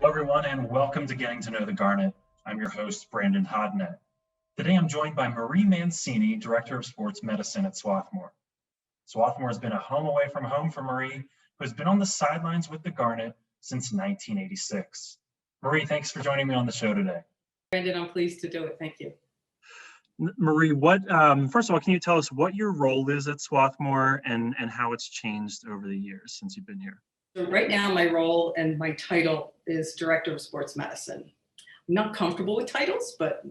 Hello, everyone, and welcome to Getting to Know the Garnet. I'm your host, Brandon Hodnett. Today, I'm joined by Marie Mancini, Director of Sports Medicine at Swarthmore. Swarthmore has been a home away from home for Marie, who has been on the sidelines with the Garnet since 1986. Marie, thanks for joining me on the show today. Brandon, I'm pleased to do it. Thank you. Marie, first of all, can you tell us what your role is at Swarthmore and how it's changed over the years since you've been here? So right now, my role and my title is Director of Sports Medicine. I'm not comfortable with titles, but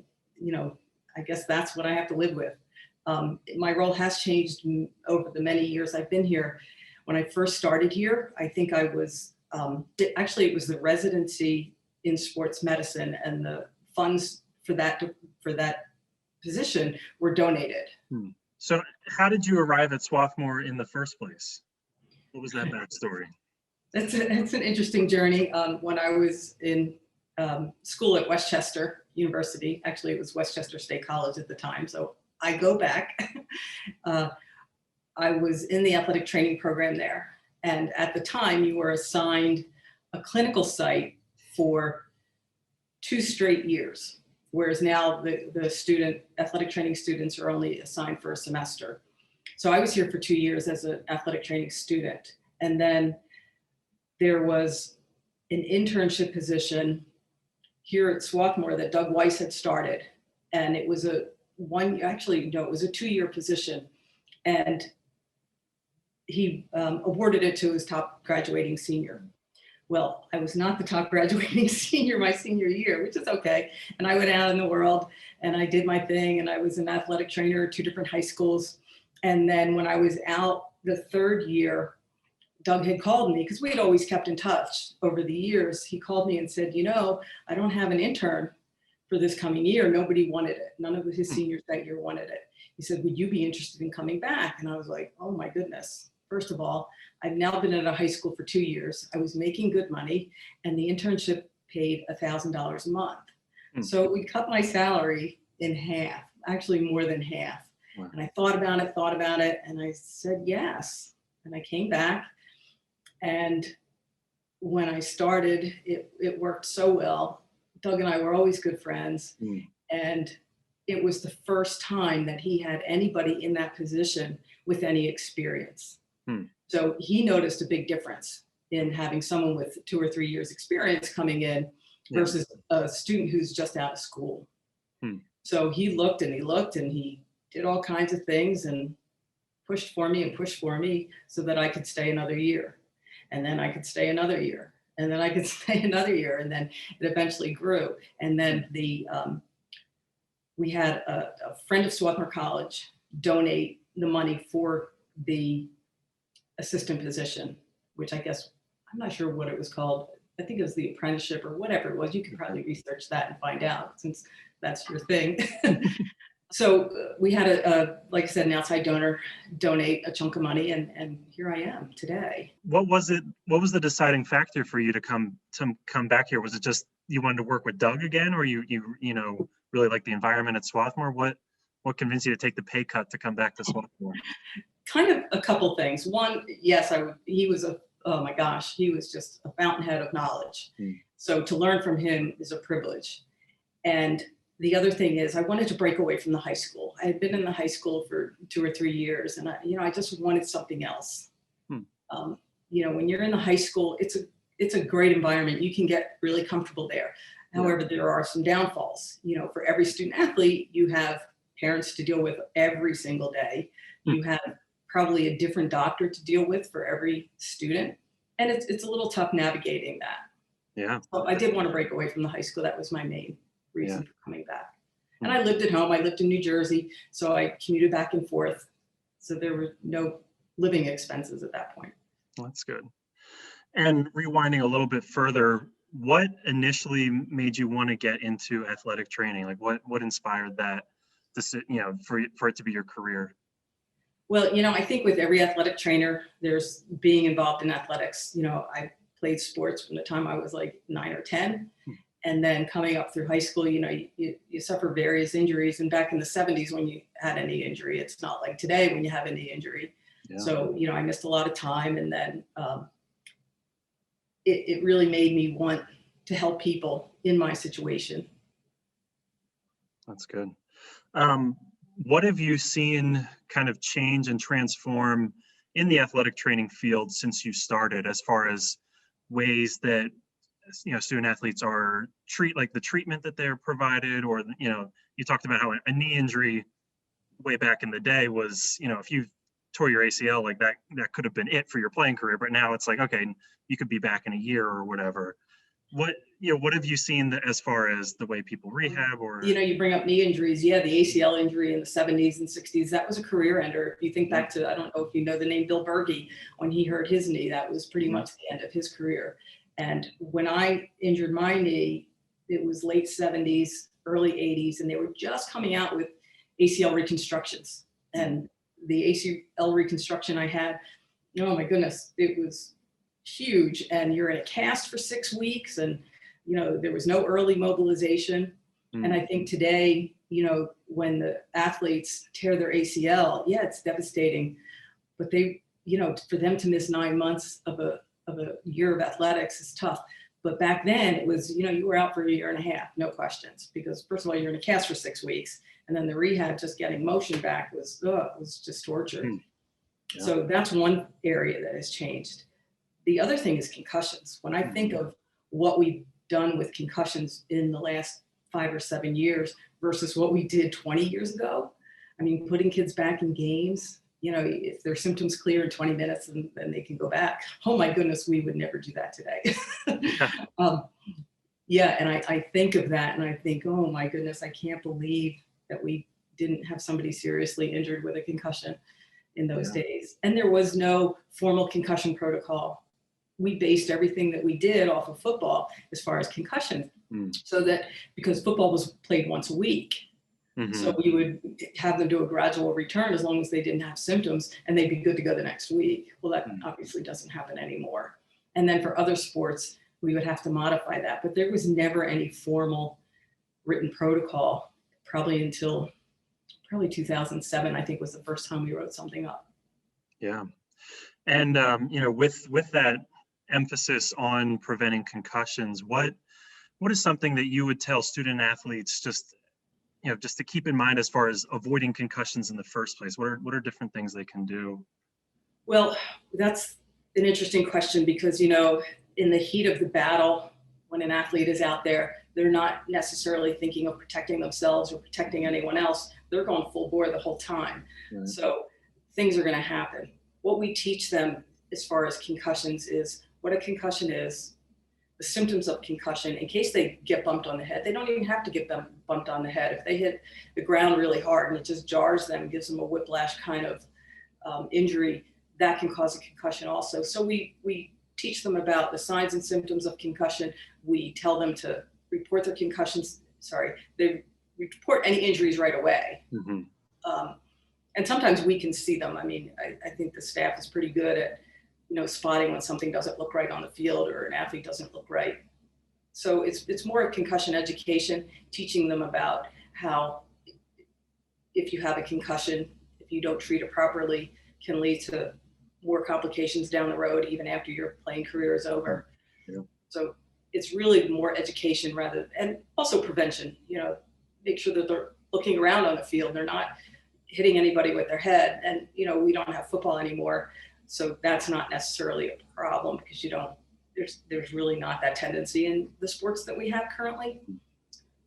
I guess that's what I have to live with. My role has changed over the many years I've been here. When I first started here, I think I was, it was the residency in sports medicine, and the funds for that position were donated. So how did you arrive at Swarthmore in the first place? What was that backstory? It's an interesting journey. When I was in school at Westchester University, actually it was Westchester State College at the time, so I go back. I was in the athletic training program there, and at the time you were assigned a clinical site for 2 straight years, whereas now the athletic training students are only assigned for a semester. So I was here for 2 years as an athletic training student, and then there was an internship position here at Swarthmore that Doug Weiss had started, and it was it was a 2-year position, and he awarded it to his top graduating senior. Well, I was not the top graduating senior my senior year, which is okay. And I went out in the world and I did my thing, and I was an athletic trainer at 2 different high schools. And then when I was out the 3rd year, Doug had called me, because we had always kept in touch over the years. He called me and said, I don't have an intern for this coming year. Nobody wanted it. None of his seniors that year wanted it. He said, would you be interested in coming back? And I was like, oh my goodness. First of all, I've now been at a high school for 2 years. I was making good money, and the internship paid $1,000 a month. So we cut my salary in half, actually more than half. Wow. And I thought about it, and I said yes. And I came back. And when I started, it worked so well. Doug and I were always good friends. And it was the first time that he had anybody in that position with any experience. So he noticed a big difference in having someone with 2 or 3 years experience coming in versus a student who's just out of school. So he looked and he did all kinds of things and pushed for me so that I could stay another year. And then I could stay another year, and then I could stay another year, and then it eventually grew. And then we had a friend of Swarthmore College donate the money for the assistant position, which I guess, I'm not sure what it was called. I think it was the apprenticeship or whatever it was. You could probably research that and find out, since that's your thing. So we had like I said, an outside donor donate a chunk of money, and here I am today. What was the deciding factor for you to come back here? Was it just you wanted to work with Doug again, or you really like the environment at Swarthmore? What convinced you to take the pay cut to come back to Swarthmore? Kind of a couple things. One, yes, he was oh my gosh, he was just a fountainhead of knowledge. So to learn from him is a privilege. And the other thing is, I wanted to break away from the high school. I had been in the high school for 2 or 3 years, and I just wanted something else. When you're in the high school, it's a great environment. You can get really comfortable there. However, there are some downfalls. For every student athlete, you have parents to deal with every single day. You have probably a different doctor to deal with for every student, and it's a little tough navigating that. Yeah. So I did want to break away from the high school. That was my main reason for coming back. And I lived at home. I lived in New Jersey, so I commuted back and forth. So there were no living expenses at that point. Well, that's good. And rewinding a little bit further, what initially made you want to get into athletic training? Like what inspired that, for it to be your career? Well, I think with every athletic trainer, there's being involved in athletics. I played sports from the time I was like 9 or 10. And then coming up through high school, you suffer various injuries. And back in the 70s, when you had any injury, it's not like today when you have any injury. Yeah. So, I missed a lot of time. And then it really made me want to help people in my situation. That's good. What have you seen kind of change and transform in the athletic training field since you started, as far as ways that, you know, student athletes are like the treatment that they're provided, or, you know, you talked about how a knee injury way back in the day was, you know, if you tore your ACL, like that could have been it for your playing career, but now it's like, okay, you could be back in a year or whatever. What have you seen as far as the way people rehab? Or, you know, you bring up knee injuries. Yeah, the ACL injury in the 70s and 60s, that was a career ender. If you think back to, I don't know if you know the name Bill Berkey, when he hurt his knee, that was pretty much the end of his career. And when I injured my knee, it was late 70s, early 80s, and they were just coming out with ACL reconstructions. And the ACL reconstruction I had, oh my goodness, it was huge. And you're in a cast for 6 weeks, and you know, there was no early mobilization. And I think today, you know, when the athletes tear their ACL, yeah, it's devastating, but they, you know, for them to miss 9 months of a year of athletics is tough. But back then it was, you know, you were out for a year and a half, no questions, because first of all, you're in a cast for 6 weeks, and then the rehab, just getting motion back was just torture. Yeah. So that's one area that has changed. The other thing is concussions. When I think of what we've done with concussions in the last 5 or 7 years versus what we did 20 years ago, I mean, putting kids back in games, you know, if their symptoms clear in 20 minutes and then they can go back. Oh my goodness, we would never do that today. Yeah, and I think of that and I think, oh my goodness, I can't believe that we didn't have somebody seriously injured with a concussion in those days. And there was no formal concussion protocol. We based everything that we did off of football as far as concussion. So that, because football was played once a week, so we would have them do a gradual return as long as they didn't have symptoms, and they'd be good to go the next week. Well, that obviously doesn't happen anymore. And then for other sports, we would have to modify that, but there was never any formal written protocol, probably until 2007, I think, was the first time we wrote something up. Yeah. And, you know, with that emphasis on preventing concussions, what is something that you would tell student athletes just to keep in mind as far as avoiding concussions in the first place? What are different things they can do? Well, that's an interesting question, because, you know, in the heat of the battle, when an athlete is out there, they're not necessarily thinking of protecting themselves or protecting anyone else. They're going full bore the whole time. Right. So things are going to happen. What we teach them as far as concussions is what a concussion is, the symptoms of concussion, in case they get bumped on the head. They don't even have to get bumped on the head. If they hit the ground really hard and it just jars them, gives them a whiplash kind of injury, that can cause a concussion also. So we teach them about the signs and symptoms of concussion. We tell them to report their concussions. They report any injuries right away. And sometimes we can see them. I mean, I think the staff is pretty good at, you know, spotting when something doesn't look right on the field or an athlete doesn't look right. So it's more of concussion education, teaching them about how, if you have a concussion, if you don't treat it properly, can lead to more complications down the road, even after your playing career is over. Yeah. So it's really more education and also prevention. You know, make sure that they're looking around on the field. They're not hitting anybody with their head. And, you know, we don't have football anymore, so that's not necessarily a problem, because there's really not that tendency in the sports that we have currently.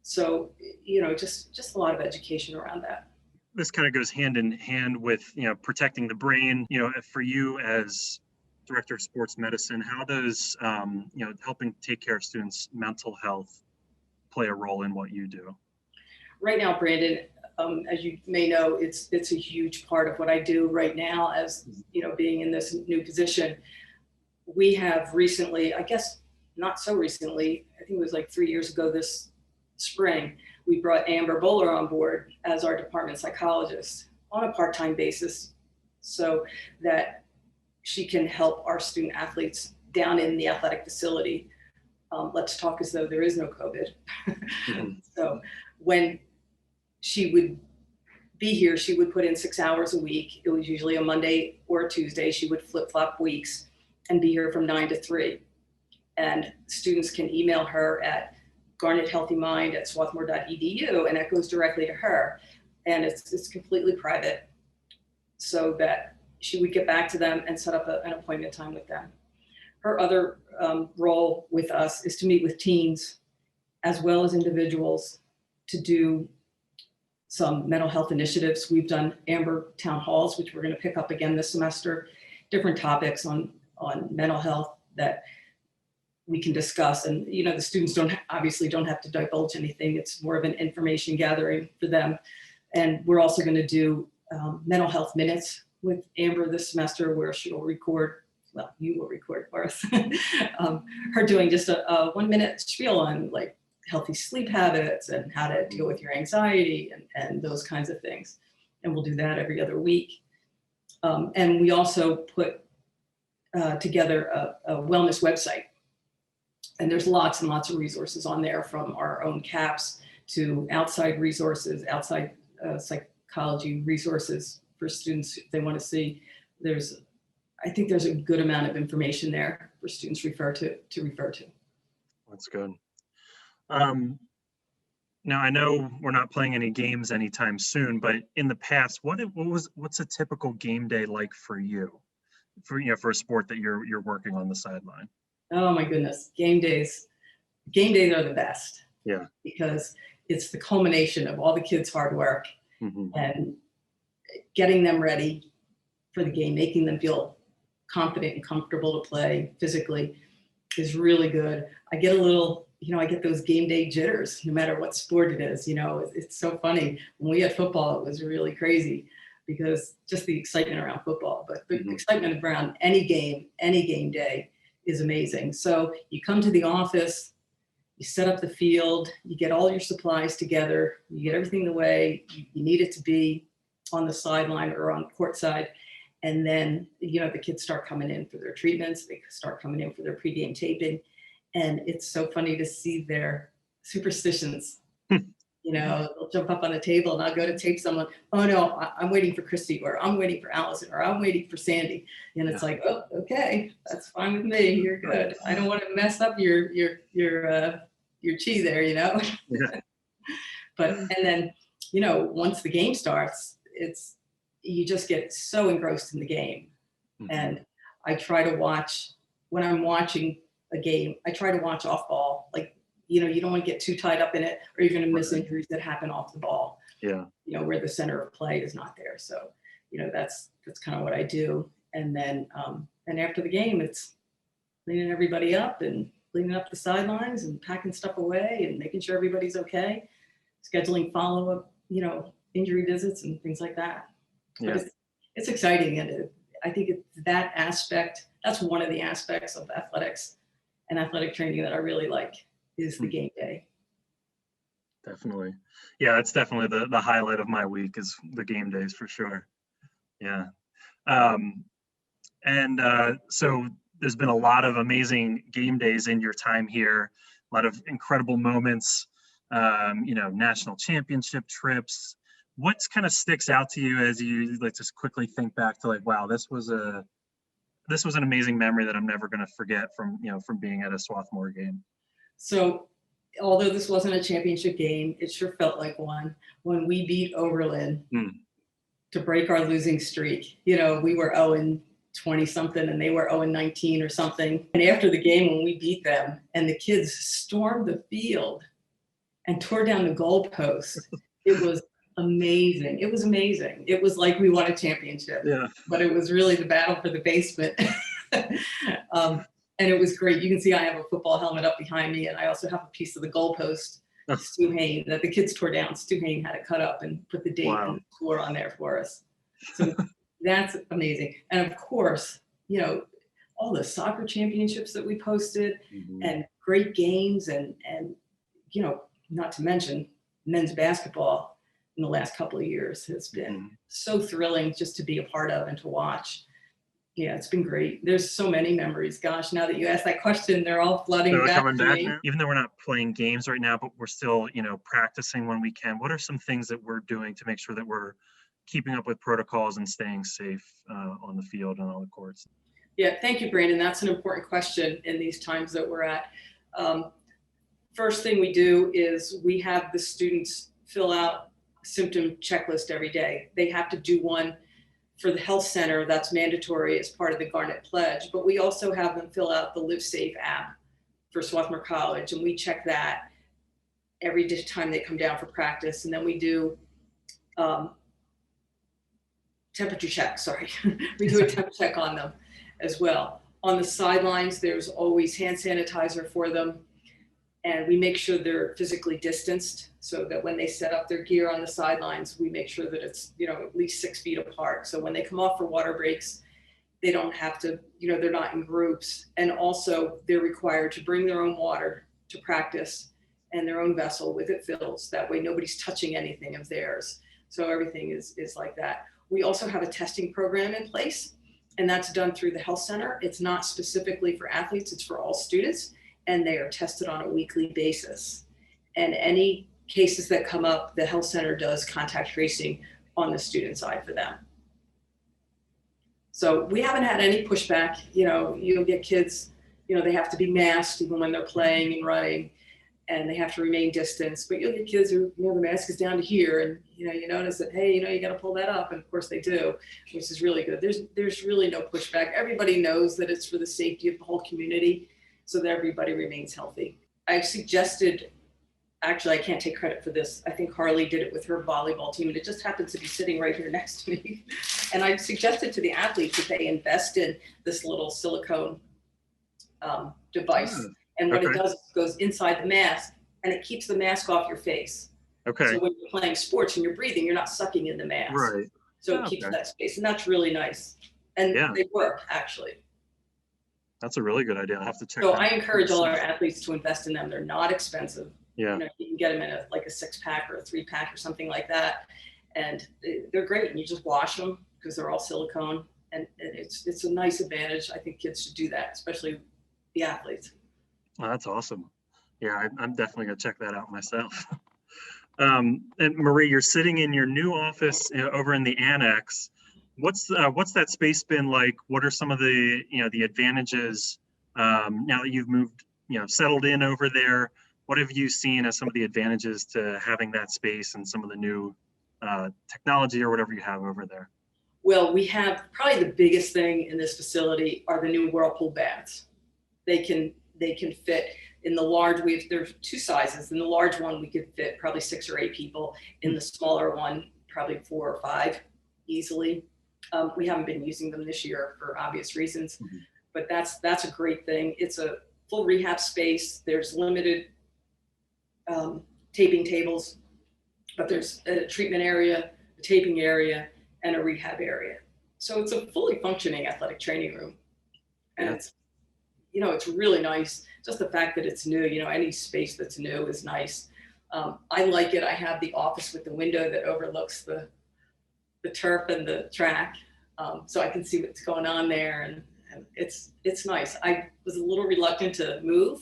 So, you know, just a lot of education around that. This kind of goes hand in hand with, you know, protecting the brain. You know, for you as director of sports medicine, how does, you know, helping take care of students' mental health play a role in what you do? Right now, Brandon, as you may know, it's a huge part of what I do right now, as, you know, being in this new position. We have recently, I guess not so recently, I think it was like 3 years ago this spring, we brought Amber Bowler on board as our department psychologist on a part-time basis, so that she can help our student athletes down in the athletic facility. Let's talk as though there is no COVID. So when she would be here, she would put in 6 hours a week. It was usually a Monday or a Tuesday. She would flip-flop weeks and be here from 9 to 3. and students can email her at garnethealthymind@swarthmore.edu, and that goes directly to her. And it's completely private, so that she would get back to them and set up an appointment time with them. Her other role with us is to meet with teens as well as individuals to do some mental health initiatives. We've done Amber Town Halls, which we're going to pick up again this semester, different topics on mental health that we can discuss. And, the students obviously don't have to divulge anything. It's more of an information gathering for them. And we're also going to do mental health minutes with Amber this semester, where she will record, well, you will record for us, her doing just a 1-minute spiel on like healthy sleep habits and how to deal with your anxiety and those kinds of things. And we'll do that every other week. And we also put together a wellness website. And there's lots and lots of resources on there, from our own CAPS to outside resources, outside psychology resources for students if they want to see. I think there's a good amount of information there for students to refer to. That's good. Now I know we're not playing any games anytime soon, but in the past, what's a typical game day like for you, for a sport that you're working on the sideline? Oh my goodness, game days are the best. Yeah, because it's the culmination of all the kids' hard work mm-hmm. and getting them ready for the game, making them feel confident and comfortable to play physically is really good. I get I get those game day jitters, no matter what sport it is. It's so funny. When we had football, it was really crazy because just the excitement around football, but the excitement around any game day is amazing. So you come to the office, you set up the field, you get all your supplies together, you get everything the way you need it to be on the sideline or on court side. And then, the kids start coming in for their treatments. They start coming in for their pregame taping. And it's so funny to see their superstitions. They'll jump up on the table and I'll go to tape someone. Oh no, I'm waiting for Christy, or I'm waiting for Allison, or I'm waiting for Sandy. And it's like, oh, okay, that's fine with me. You're good. I don't want to mess up your chi there, Yeah. And then, once the game starts, you just get so engrossed in the game. Mm-hmm. And I try to watch, when I'm watching a game, I try to watch off ball. Like, you don't want to get too tied up in it, or you're going to miss injuries that happen off the ball. Yeah. Where the center of play is not there. So, that's kind of what I do. And then, and after the game, it's cleaning everybody up and cleaning up the sidelines and packing stuff away and making sure everybody's okay, scheduling follow-up, injury visits and things like that. Yeah. But it's exciting. And I think that aspect, that's one of the aspects of athletics and athletic training that I really like, is the game day. Definitely. Yeah, it's definitely the highlight of my week is the game days for sure. Yeah. So there's been a lot of amazing game days in your time here, a lot of incredible moments, national championship trips. What kind of sticks out to you as you just quickly think back to wow, this was an amazing memory that I'm never going to forget from being at a Swarthmore game? So although this wasn't a championship game, it sure felt like one when we beat Oberlin to break our losing streak. We were 0-20 something and they were 0-19 or something. And after the game, when we beat them and the kids stormed the field and tore down the goalpost, it was amazing. It was amazing. It was like we won a championship. Yeah. But it was really the battle for the basement. And it was great. You can see I have a football helmet up behind me, and I also have a piece of the goalpost, Stu Hain, that the kids tore down. Stu Hain had it cut up and put the date and the score on there for us. So that's amazing. And of course, all the soccer championships that we posted and great games and not to mention men's basketball in the last couple of years has been so thrilling just to be a part of and to watch. Yeah, it's been great. There's so many memories. Gosh, now that you asked that question, they're all flooding back to me. Even though we're not playing games right now, but we're still, practicing when we can. What are some things that we're doing to make sure that we're keeping up with protocols and staying safe on the field and on the courts? Yeah, thank you, Brandon. That's an important question in these times that we're at. First thing we do is we have the students fill out a symptom checklist every day. They have to do one for the health center. That's mandatory as part of the Garnet pledge, but we also have them fill out the Live Safe app for Swarthmore College, and we check that every time they come down for practice. And then we do temperature check, sorry. We do a temp check on them as well. On the sidelines, there's always hand sanitizer for them. And we make sure they're physically distanced so that when they set up their gear on the sidelines, we make sure that it's, at least 6 feet apart. So when they come off for water breaks, they don't have to, they're not in groups. And also they're required to bring their own water to practice and their own vessel with it fills. That way nobody's touching anything of theirs. So everything is like that. We also have a testing program in place, and that's done through the health center. It's not specifically for athletes, it's for all students. And they are tested on a weekly basis. And any cases that come up, the health center does contact tracing on the student side for them. So we haven't had any pushback. You'll get kids, they have to be masked even when they're playing and running, and they have to remain distanced. But you'll get kids who, the mask is down to here, and you notice that, hey, you got to pull that up, and of course they do, which is really good. There's really no pushback. Everybody knows that it's for the safety of the whole community, so that everybody remains healthy. I've suggested, actually, I can't take credit for this. I think Harley did it with her volleyball team, and it just happens to be sitting right here next to me. And I've suggested to the athletes that they invest in this little silicone device. And what it does is it goes inside the mask, and it keeps the mask off your face. Okay. So when you're playing sports and you're breathing, you're not sucking in the mask. Right. So it keeps that space, and that's really nice. And they work, actually. That's a really good idea. I'll have to check. So I encourage all our athletes to invest in them. They're not expensive. Yeah. You can get them in a 6-pack or a 3-pack or something like that. And they're great. And you just wash them because they're all silicone. And it's a nice advantage. I think kids should do that, especially the athletes. Oh, that's awesome. Yeah, I'm definitely going to check that out myself. And Marie, you're sitting in your new office over in the annex. What's that space been like? What are some of the the advantages now that you've moved, settled in over there? What have you seen as some of the advantages to having that space and some of the new technology or whatever you have over there? Well, we have probably the biggest thing in this facility are the new Whirlpool baths. They can fit in the large. There's 2 sizes. In the large one, we could fit probably 6 or 8 people. In the smaller one, probably 4 or 5 easily. We haven't been using them this year for obvious reasons, but that's a great thing. It's a full rehab space. There's limited taping tables, but there's a treatment area, a taping area, and a rehab area. So it's a fully functioning athletic training room. And it's really nice. Just the fact that it's new, any space that's new is nice. I like it. I have the office with the window that overlooks the turf and the track, so I can see what's going on there, and it's nice. I was a little reluctant to move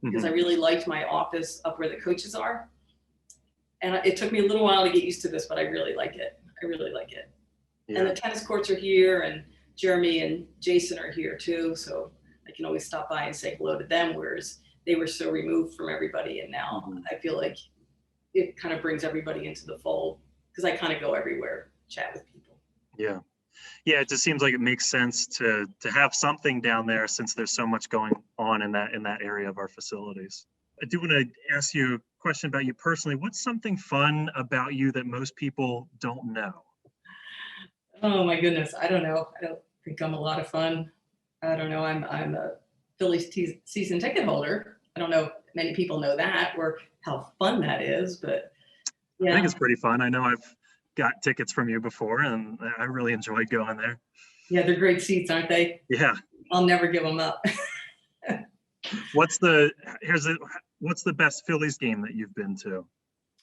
because I really liked my office up where the coaches are, and it took me a little while to get used to this, but I really like it. Yeah. And the tennis courts are here, and Jeremy and Jason are here too, so I can always stop by and say hello to them, whereas they were so removed from everybody, and now I feel like it kind of brings everybody into the fold because I kind of go everywhere, chat with people. Yeah, it just seems like it makes sense to have something down there since there's so much going on in that area of our facilities. I do want to ask you a question about you personally. What's something fun about you that most people don't know? Oh my goodness, I don't know. I don't think I'm a lot of fun. I don't know. I'm a Phillies season ticket holder. I don't know if many people know that or how fun that is, but yeah. I think it's pretty fun. I know I've got tickets from you before, and I really enjoyed going there. Yeah, they're great seats, aren't they? Yeah. I'll never give them up. What's the best Phillies game that you've been to?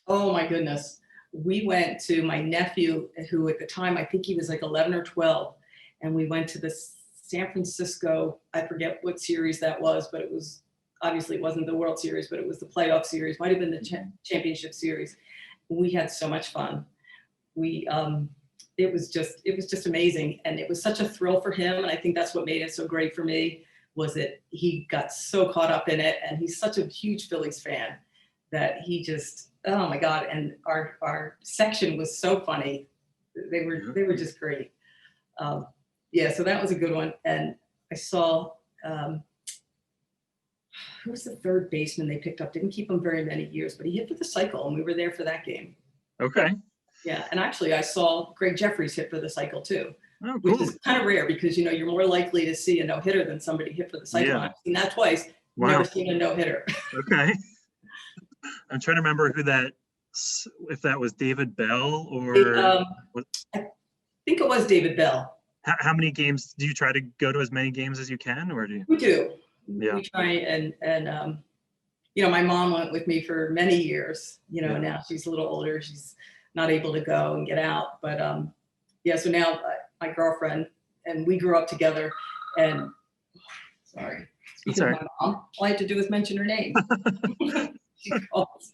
Oh my goodness. We went to my nephew, who at the time, I think he was like 11 or 12, and we went to the San Francisco, I forget what series that was, but it was, obviously it wasn't the World Series, but it was the playoff series, might have been the championship series. We had so much fun. We it was just amazing. And it was such a thrill for him. And I think that's what made it so great for me, was that he got so caught up in it. And he's such a huge Phillies fan that he just, oh my God. And our section was so funny. They were just great. So that was a good one. And I saw, who was the third baseman they picked up? Didn't keep him very many years, but he hit for the cycle, and we were there for that game. Okay. Yeah, and actually I saw Greg Jeffries hit for the cycle too, Oh, cool. which is kind of rare because, you're more likely to see a no-hitter than somebody hit for the cycle. Yeah. I've seen that twice. Wow. Never seen a no-hitter. Okay. I'm trying to remember if that was David Bell or. I think it was David Bell. How many games do you try to go to? As many games as you can, or do you? We do. Yeah. We try and my mom went with me for many years. Now she's a little older. She's not able to go and get out. But so now my girlfriend and we grew up together. And speaking of my mom, all I have to do is mention her name. She calls.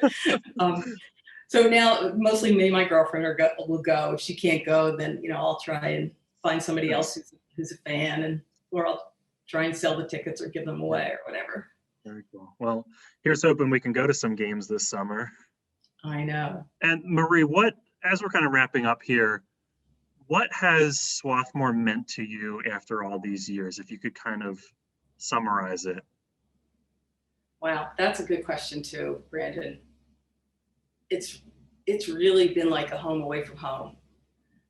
So now mostly me and my girlfriend will go. If she can't go, then I'll try and find somebody else who's a fan, or I'll try and sell the tickets or give them away or whatever. Very cool. Well, here's hoping we can go to some games this summer. I know. And Marie, as we're kind of wrapping up here, what has Swarthmore meant to you after all these years? If you could kind of summarize it. Wow, that's a good question too, Brandon. It's really been like a home away from home.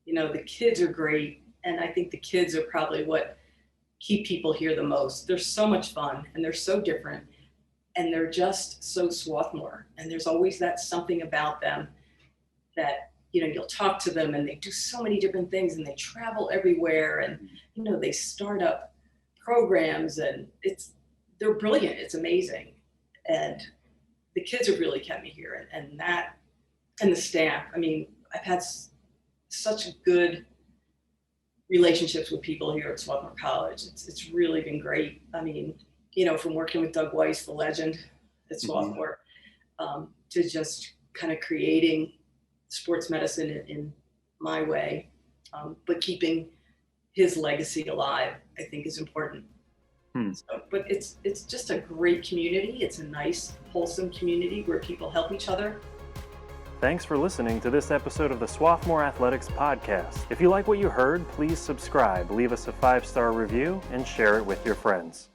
The kids are great, and I think the kids are probably what keep people here the most. They're so much fun, and they're so different, and they're just so Swarthmore. And there's always that something about them that, you'll talk to them, and they do so many different things, and they travel everywhere, and, they start up programs, and they're brilliant. It's amazing. And the kids have really kept me here, and the staff. I mean, I've had such Mm-hmm. good relationships with people here at Swarthmore College. It's really been great. I mean, from working with Doug Weiss, the legend at Swarthmore, to just kind of creating sports medicine in my way, but keeping his legacy alive, I think is important. So, but it's just a great community. It's a nice, wholesome community where people help each other. Thanks for listening to this episode of the Swarthmore Athletics podcast. If you like what you heard, please subscribe, leave us a 5-star review, and share it with your friends.